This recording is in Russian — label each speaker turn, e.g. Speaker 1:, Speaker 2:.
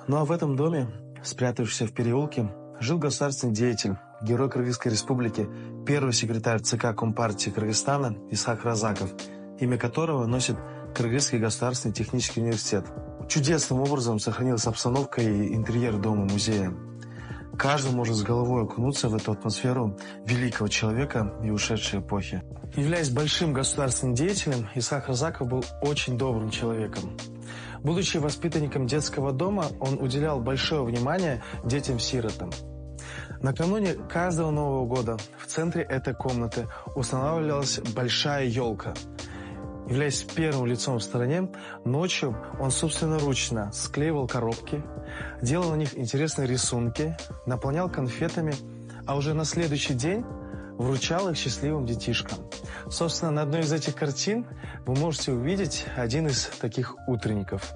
Speaker 1: Ну а в этом доме, спрятавшийся в переулке, жил государственный деятель, герой Кыргызской республики, первый секретарь ЦК Компартии Кыргызстана Исхак Разаков, имя которого носит Кыргызский государственный технический университет. Чудесным образом сохранилась обстановка и интерьер дома-музея. Каждый может с головой окунуться в эту атмосферу великого человека и ушедшей эпохи. Являясь большим государственным деятелем, Исхак Разаков был очень добрым человеком. Будучи воспитанником детского дома, он уделял большое внимание детям-сиротам. Накануне каждого Нового года в центре этой комнаты устанавливалась большая елка. Являясь первым лицом в стране, ночью он собственноручно склеивал коробки, делал на них интересные рисунки, наполнял конфетами, а уже на следующий день вручал их счастливым детишкам. Собственно, на одной из этих картин вы можете увидеть один из таких утренников.